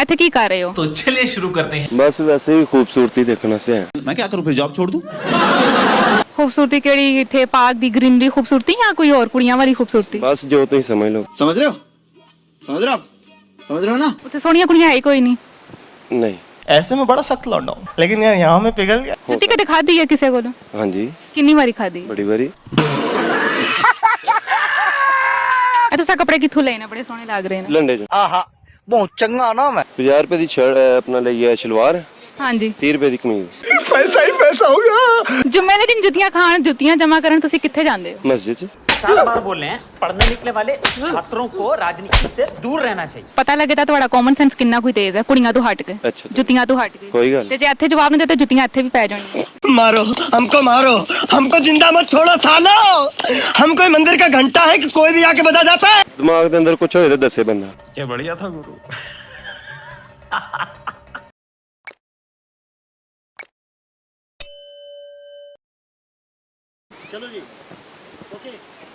ਇੱਥੇ ਕੀ ਕਰ ਰਹੇ ਹੋ? तो चलिए शुरू करते हैं। बस वैसे ही खूबसूरती देखने से है। मैं क्या करूं फिर जॉब छोड़ दूं? ਖੂਬਸੂਰਤੀ ਕਿਹੜੀ ਇੱਥੇ ਪਾਰਕ ਦੀ ਗ੍ਰੀਨਰੀ ਖੂਬਸੂਰਤੀ ਜਾਂ ਕੋਈ ਹੋਰ ਕੁੜੀਆਂ ਵਾਲੀ ਖੂਬਸੂਰਤੀ? बस जो तुम समझ लो। समझ रहे हो? समझ रहे हो आप? समझ रहे हो ना? ਉੱਥੇ ਸੋਹਣੀਆਂ ਕੁੜੀਆਂ ਹੈ ਹੀ ਕੋਈ ਨਹੀਂ। नहीं। ऐसे में बड़ा सख्त लौंडा हूं, लेकिन यार यहाँ में पिघल गया। ਜੁੱਤੀ ਕਦੇ ਖਾਧੀ ਹੈ ਕਿਸੇ ਕੋਲੋਂ? हाँ जी ਕਿੰਨੀ ਵਾਰੀ ਖਾਧੀ? बड़ी बारी। ਇਹ ਤੁਸੀਂ ਕੱਪੜੇ ਕਿੱਥੋਂ ਲਏ ਨੇ? ਬੜੇ ਸੋਹਣੇ ਲੱਗ ਰਹੇ ਨੇ। लंडे जो आहा बहुत चंगा नाम है। 50 रुपए की शर्ट अपना लिया शलवार, ਹਾਂਜੀ 30 रुपए की कमीज। पैसा ही पैसा हो गया। ਜੁਮੇ ਦੇ ਦਿਨ ਜੁੱਤੀਆਂ ਖਾਣ ਜੁੱਤੀਆਂ ਜਮਾ ਕਰਨ ਤੁਸੀਂ ਕਿੱਥੇ ਜਾਂਦੇ ਹੋ? मस्जिद च। 50 बार बोल रहे हैं पढ़ने निकले वाले छात्रों को राजनीति से दूर रहना चाहिए। ਪਤਾ ਲੱਗੇ ਤਾਂ ਤੁਹਾਡਾ ਕਾਮਨ ਸੈਂਸ ਕਿੰਨਾ ਕੋਈ ਤੇਜ਼ ਹੈ ਕੁੜੀਆਂ ਤੋਂ ਹਟ ਕੇ, ਅੱਛਾ। ਜੁੱਤੀਆਂ ਤੋਂ ਹਟ ਕੇ। कोई गल ਤੇ ਜੇ ਇੱਥੇ ਜਵਾਬ ਨਹੀਂ ਦਿੱਤਾ ਜੁੱਤੀਆਂ ਇੱਥੇ ਵੀ ਪੈ ਜਾਣਗੀਆਂ। मारो हमको जिंदा मत छोड़ो सालो। हम कोई मंदिर का घंटा है कि कोई भी आके बजा जाता है। दिमाग के अंदर कुछ होए तो दसे बंदा। क्या बढ़िया था गुरु।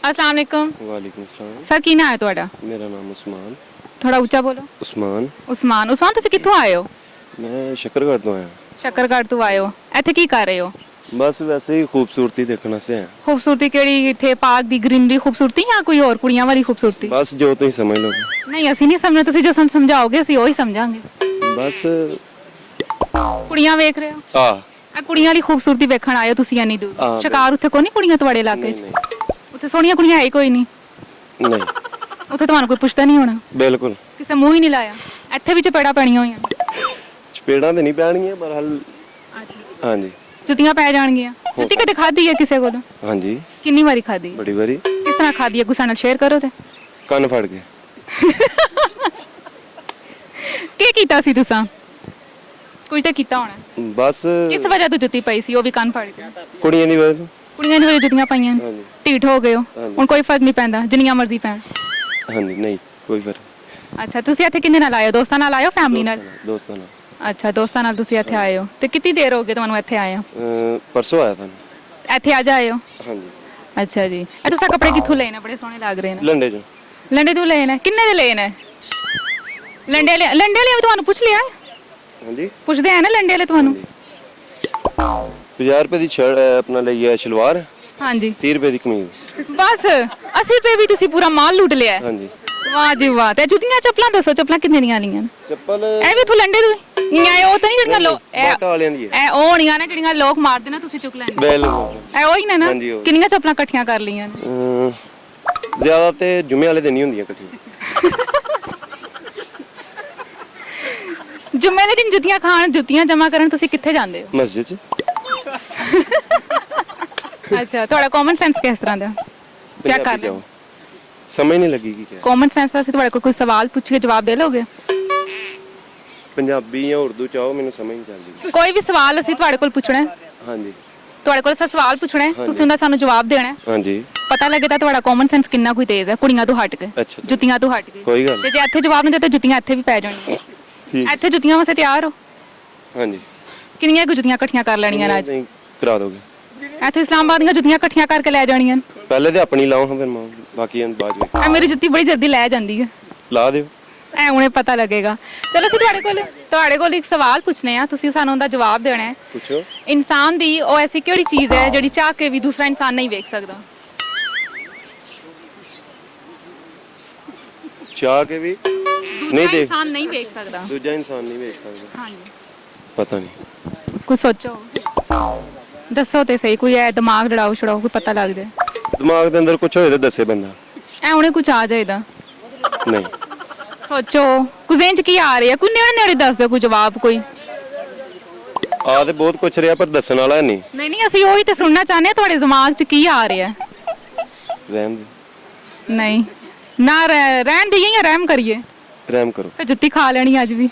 अस्सलाम वालेकुम वालेकुम सलाम। ਸਰ ਕੀ ਨਾਂ ਹੈ ਤੁਹਾਡਾ? मेरा नाम उस्मान। ਥੋੜਾ ਉੱਚਾ ਬੋਲੋ। उस्मान। ਉਸਮਾਨ ਤੁਸੀਂ ਕਿੱਥੋਂ ਆਏ ਹੋ? मैं शक्करगढ़ तो आया। ਸ਼ੱਕਰਗੜ੍ਹ ਤੋਂ ਆਏ ਹੋ। ਇੱਥੇ ਕੀ ਕਰ ਰਹੇ ਹੋ? बस वैसे ही खूबसूरती देखने से है। ਖੂਬਸੂਰਤੀ ਕਿਹੜੀ ਇੱਥੇ ਪਾਰਕ ਦੀ ਗ੍ਰੀਨਰੀ ਖੂਬਸੂਰਤੀ ਜਾਂ ਕੋਈ ਹੋਰ ਕੁੜੀਆਂ ਵਾਲੀ ਖੂਬਸੂਰਤੀ? बस जो तुम समझ लो। ਨਹੀਂ ਅਸੀਂ ਨਹੀਂ ਸਮਝਣਾ, ਤੁਸੀਂ ਜੋ ਸਾਨੂੰ ਸਮਝਾਓਗੇ ਅਸੀਂ ਉਹੀ ਸਮਝਾਂਗੇ। बस ਕੁੜੀਆਂ ਵੇਖ ਰਹੇ ਹੋ? आ ਆ ਕੁੜੀਆਂ ਵਾਲੀ ਖੂਬਸੂਰਤੀ ਵੇਖਣ ਆਏ ਹੋ ਤੁਸੀਂ ਇੰਨੀ ਦੂਰ? ਹਾਂ, ਸ਼ਿਕਾਰ ਉੱਥੇ ਕੋਈ ਨਹੀਂ ਕੁੜੀਆਂ ਤੁਹਾਡੇ ਇਲਾਕੇ 'ਚ? नहीं ਉੱਥੇ ਸੋਹਣੀਆਂ ਕੁੜੀਆਂ ਹੈ ਹੀ ਕੋਈ ਨਹੀਂ? नहीं ਉੱਥੇ ਤੁਹਾਨੂੰ ਕੋਈ ਪੁੱਛਦਾ ਨਹੀਂ ਹੋਣਾ, बिल्कुल। ਕਿਸੇ ਮੂੰਹ ਹੀ ਨਹੀਂ ਲਾਇਆ। ਇੱਥੇ ਵੀ ਚਪੇੜਾਂ ਪੈਣੀਆਂ ਹੋਈਆਂ। चपेड़ा तो नहीं पैनियां पर हल। हाँ जी ਜੁੱਤੀਆਂ ਪੈ ਜਾਣਗੀਆਂ। ਜੁੱਤੀ ਕਦੇ ਖਾਧੀ ਹੈ ਕਿਸੇ ਕੋਲੋਂ? हाँ जी ਕਿੰਨੀ ਵਾਰੀ ਖਾਧੀ? बड़ी बारी। ਕਿਸ ਤਰ੍ਹਾਂ ਖਾਧੀ ਹੈ? ਗੁੱਸਾ ਨਾਲ ਸ਼ੇਅਰ ਕਰੋ ਤੇ। ਕੰਨ ਫੜ ਕੇ। ਕੀ ਕੀਤਾ ਸੀ ਤੁਸੀਂ? ਕੁਝ ਤਾਂ ਕੀਤਾ ਹੋਣਾ। ਬਸ ਕਿਸ ਵਜ੍ਹਾ ਤੋਂ ਜੁੱਤੀ ਪਈ ਸੀ ਉਹ ਵੀ ਕੰਨ ਫੜ ਕੇ? ਕੁੜੀਆਂ ਦੀ ਵਜ੍ਹਾ ਤੋਂ। ਕੁੜੀਆਂ ਦੀ ਵਜ੍ਹਾ ਜੁੱਤੀਆਂ ਪਾਈਆਂ ਨੇ। ਹਾਂਜੀ। ਢੀਠ ਹੋ ਗਏ ਹੋ ਹਾਂਜੀ। ਹੁਣ ਕੋਈ ਫਰਕ ਨਹੀਂ ਪੈਂਦਾ ਜਿੰਨੀਆਂ ਮਰਜ਼ੀ ਪੈਣ। ਹਾਂਜੀ ਨਹੀਂ ਕੋਈ ਫਰਕ। ਅੱਛਾ ਤੁਸੀਂ ਇੱਥੇ ਕਿੰਨੇ ਨਾਲ ਆਏ ਹੋ? ਦੋਸਤਾਂ ਨਾਲ ਆਏ ਹੋ ਫੈਮਿਲੀ ਨਾਲ? ਦੋਸਤਾਂ ਨਾਲ। ਅੱਛਾ ਦੋਸਤਾਂ ਨਾਲ ਤੁਸੀਂ ਇੱਥੇ ਆਏ ਹੋ ਤੇ ਕਿੰਨੀ ਦੇਰ ਹੋ ਗਈ ਤੁਹਾਨੂੰ ਇੱਥੇ ਆਏ ਹੋ? ਪਰਸੋਂ ਆਇਆ ਤੁਹਾਨੂੰ। ਇੱਥੇ ਅੱਜ ਆਏ ਹੋ? ਹਾਂਜੀ ਅੱਛਾ ਜੀ। ਇਹ ਤੁਸੀਂ ਕੱਪੜੇ ਕਿੱਥੋਂ ਲਏ ਨੇ? ਬੜੇ ਸੋਹਣੇ ਲੱਗ ਰਹੇ ਨੇ। ਲੰਡੇ ਚੋਂ। ਲੰਡੇ ਤੋਂ ਲਏ ਨੇ? ਕਿੰਨੇ ਦੇ ਲਏ ਨੇ? ਲੰਡੇ ਵਾਲੇ ਵੀ ਤੁਹਾਨੂੰ ਪੁੱਛ ਲਿਆ? ਹਾਂਜੀ ਪੁੱਛਦੇ ਆ ਨਾ ਲੰਡੇ ਵਾਲੇ ਤੁਹਾਨੂੰ? 50 ਰੁਪਏ ਦੀ ਸ਼ਰਟ ਆਪਣਾ ਲਈ ਹੈ ਸ਼ਲਵਾਰ, ਹਾਂਜੀ 30 ਰੁਪਏ ਦੀ ਕਮੀਜ਼। ਬਸ 80 ਰੁਪਏ ਵੀ ਤੁਸੀਂ ਪੂਰਾ ਮਾਲ ਲੁੱਟ ਲਿਆ ਹੈ। ਹਾਂਜੀ ਵਾਹ ਜੀ ਵਾਹ। ਤੇ ਜੁੱਤੀਆਂ ਚੱਪਲਾਂ ਦੱਸੋ, ਚੱਪਲਾਂ ਕਿੰਨੇ ਦੀਆਂ ਲਈਆਂ ਨੇ? ਚੱਪਲ ਇਹ ਵੀ ਤੂੰ ਲੰਡੇ ਤੋਂ ਹੀ? ਇਹ ਉਹ ਤਾਂ ਨਹੀਂ ਜਿਹੜੀਆਂ ਲੋਕ ਬਾਟਾ ਵਾਲਿਆਂ ਦੀ ਹੈ। ਇਹ ਉਹ ਹੋਣੀਆਂ ਨੇ ਜਿਹੜੀਆਂ ਲੋਕ ਮਾਰਦੇ ਨੇ ਤੁਸੀਂ ਚੁੱਕ ਲੈਂਦੇ? ਬਿਲਕੁਲ। ਇਹ ਉਹੀ ਨੇ ਨਾ? ਹਾਂਜੀ, ਉਹ। ਕਿੰਨੀਆਂ ਚੱਪਲਾਂ ਇਕੱਠੀਆਂ ਕਰ ਲਈਆਂ ਨੇ? ਜ਼ਿਆਦਾ ਤੇ ਜੁਮੇ ਵਾਲੇ ਦਿਨ ਹੀ ਹੁੰਦੀਆਂ ਇਕੱਠੀਆਂ। ਜੁਮੇ ਦੇ ਦਿਨ ਜੁੱਤੀਆਂ ਖਾਣ ਜੁੱਤੀਆਂ ਜਮਾ ਕਰਨ ਤੁਸੀਂ ਕਿੱਥੇ ਜਾਂਦੇ ਹੋ? ਮਸਜਿਦ ਚ। ਅੱਛਾ ਤੁਹਾਡਾ ਕਾਮਨ ਸੈਂਸ ਕਿਸ ਤਰ੍ਹਾਂ ਦਾ? ਚੈੱਕ ਕਰ ਲਓ। ਸਮਝ ਨਹੀਂ ਲੱਗੀ ਕੀ ਕਹਿ। ਕਾਮਨ ਸੈਂਸ ਦਾ ਅਸੀਂ ਤੁਹਾਡੇ ਕੋਲ ਕੋਈ ਸਵਾਲ ਪੁੱਛ ਕੇ ਜਵਾਬ ਦੇ ਲਓਗੇ? ਪੰਜਾਬੀ ਜਾਂ ਉਰਦੂ ਚਾਹੋ ਮੈਨੂੰ ਸਮਝ ਨਹੀਂ ਚੱਲਦੀ। ਕੋਈ ਵੀ ਸਵਾਲ ਅਸੀਂ ਤੁਹਾਡੇ ਕੋਲ ਪੁੱਛਣਾ ਹੈ। ਹਾਂਜੀ ਤੁਹਾਡੇ ਕੋਲ ਅਸੀਂ ਸਵਾਲ ਪੁੱਛਣਾ ਹੈ, ਤੁਸੀਂ ਉਹਦਾ ਸਾਨੂੰ ਜਵਾਬ ਦੇਣਾ ਹੈ। ਹਾਂਜੀ ਪਤਾ ਲੱਗੇ ਤਾਂ ਤੁਹਾਡਾ ਕਾਮਨ ਸੈਂਸ ਕਿੰਨਾ ਕੋਈ ਤੇਜ਼ ਹੈ ਕੁੜੀਆਂ ਤੋਂ ਹਟ ਕੇ, ਅੱਛਾ। ਜੁੱਤੀਆਂ ਤੋਂ ਹਟ ਕੇ। ਕੋਈ ਗੱਲ ਤੇ ਜੇ ਇੱਥੇ ਜਵਾਬ ਨਹੀਂ ਦਿੱਤਾ ਜੁੱਤੀਆਂ ਇੱਥੇ ਵੀ ਪੈ ਜਾਣਗੀਆਂ। ਠੀਕ। ਇੱਥੇ ਜੁੱਤੀਆਂ ਵਾਸਤੇ ਤਿਆਰ ਹੋ? ਹਾਂਜੀ ਕਿੰਨੀਆਂ ਕੁ ਜੁੱਤੀਆਂ ਇਕੱਠੀਆਂ ਕਰ ਲੈਣੀਆਂ ਨੇ ਅੱਜ? ਨਹੀਂ ਕਰਾ ਦੋਗੇ। ਇੱਥੇ ਇਸਲਾਮਾਬਾਦ ਦੀਆਂ ਜੁੱਤੀਆਂ ਇਕੱਠੀਆਂ ਕਰਕੇ ਲੈ ਜਾਣੀਆਂ ਨੇ। ਪਹਿਲੇ ਤੇ ਆਪਣੀ ਲਾਓ ਹਾਂ ਫਿਰ ਬਾਕੀ ਬਾਅਦ ਵਿੱਚ ਇਹ ਮੇਰੀ ਜੁੱਤੀ ਬੜੀ ਜਲਦੀ ਲੈ ਜਾਂਦੀ ਹੈ। ਲਾ ਦਿਓ। ਐ ਹੁਣੇ ਪਤਾ ਲੱਗੇਗਾ। ਚਲੋ ਅਸੀਂ ਤੁਹਾਡੇ ਕੋਲ ਇੱਕ ਸਵਾਲ ਪੁੱਛਨੇ ਆ, ਤੁਸੀਂ ਸਾਨੂੰ ਉਹਦਾ ਜਵਾਬ ਦੇਣਾ ਹੈ। ਪੁੱਛੋ। ਇਨਸਾਨ ਦੀ ਉਹ ਐਸੀ ਕਿਹੜੀ ਚੀਜ਼ ਹੈ ਜਿਹੜੀ ਚਾਹ ਕੇ ਵੀ ਦੂਸਰਾ ਇਨਸਾਨ ਨਹੀਂ ਵੇਖ ਸਕਦਾ? ਚਾਹ ਕੇ ਵੀ ਦੂਸਰਾ ਨਹੀਂ ਦੇਖ ਇਨਸਾਨ ਨਹੀਂ ਵੇਖ ਸਕਦਾ। ਦੂਜਾ ਇਨਸਾਨ ਨਹੀਂ ਵੇਖ ਸਕਦਾ। ਹਾਂਜੀ ਪਤਾ ਨਹੀਂ। ਕੁਝ ਸੋਚੋ, ਦੱਸੋ ਤੇ ਸਹੀ। ਕੋਈ ਐ ਦਿਮਾਗ ਲੜਾਓ ਛੜਾਓ ਕੋਈ ਪਤਾ ਲੱਗ ਜਾਏ। ਦਿਮਾਗ ਦੇ ਅੰਦਰ ਕੁਝ ਹੋਏ ਤਾਂ ਦੱਸੇ ਬੰਦਾ। ਐ ਹੁਣੇ ਕੁਝ ਆ ਜਾਏਦਾ। ਨਹੀਂ ਸੋਚੋ ਕੁਜ਼ੇਨ ਚ ਕੀ ਆ ਰਿਹਾ? ਕੋਈ ਨੇੜੇ ਦੱਸ ਦਿਓ ਕੋਈ ਜਵਾਬ ਕੋਈ। ਆ ਤੇ ਬਹੁਤ ਕੁਝ ਰਿਹਾ ਪਰ ਦੱਸਣ ਵਾਲਾ ਨਹੀਂ। ਨਹੀਂ ਅਸੀਂ ਉਹੀ ਤੇ ਸੁਣਨਾ ਚਾਹੁੰਦੇ ਆ ਤੁਹਾਡੇ ਦਿਮਾਗ ਚ ਕੀ ਆ ਰਿਹਾ। ਰਹਿਮ ਦੇ। ਨਹੀਂ ਨਾ ਰਹਿਣ ਦਈਏ ਜਾਂ ਰਹਿਮ ਕਰੀਏ? ਰਹਿਮ ਕਰੋ। ਤੇ ਜੁੱਤੀ ਖਾ ਲੈਣੀ ਅੱਜ ਵੀ।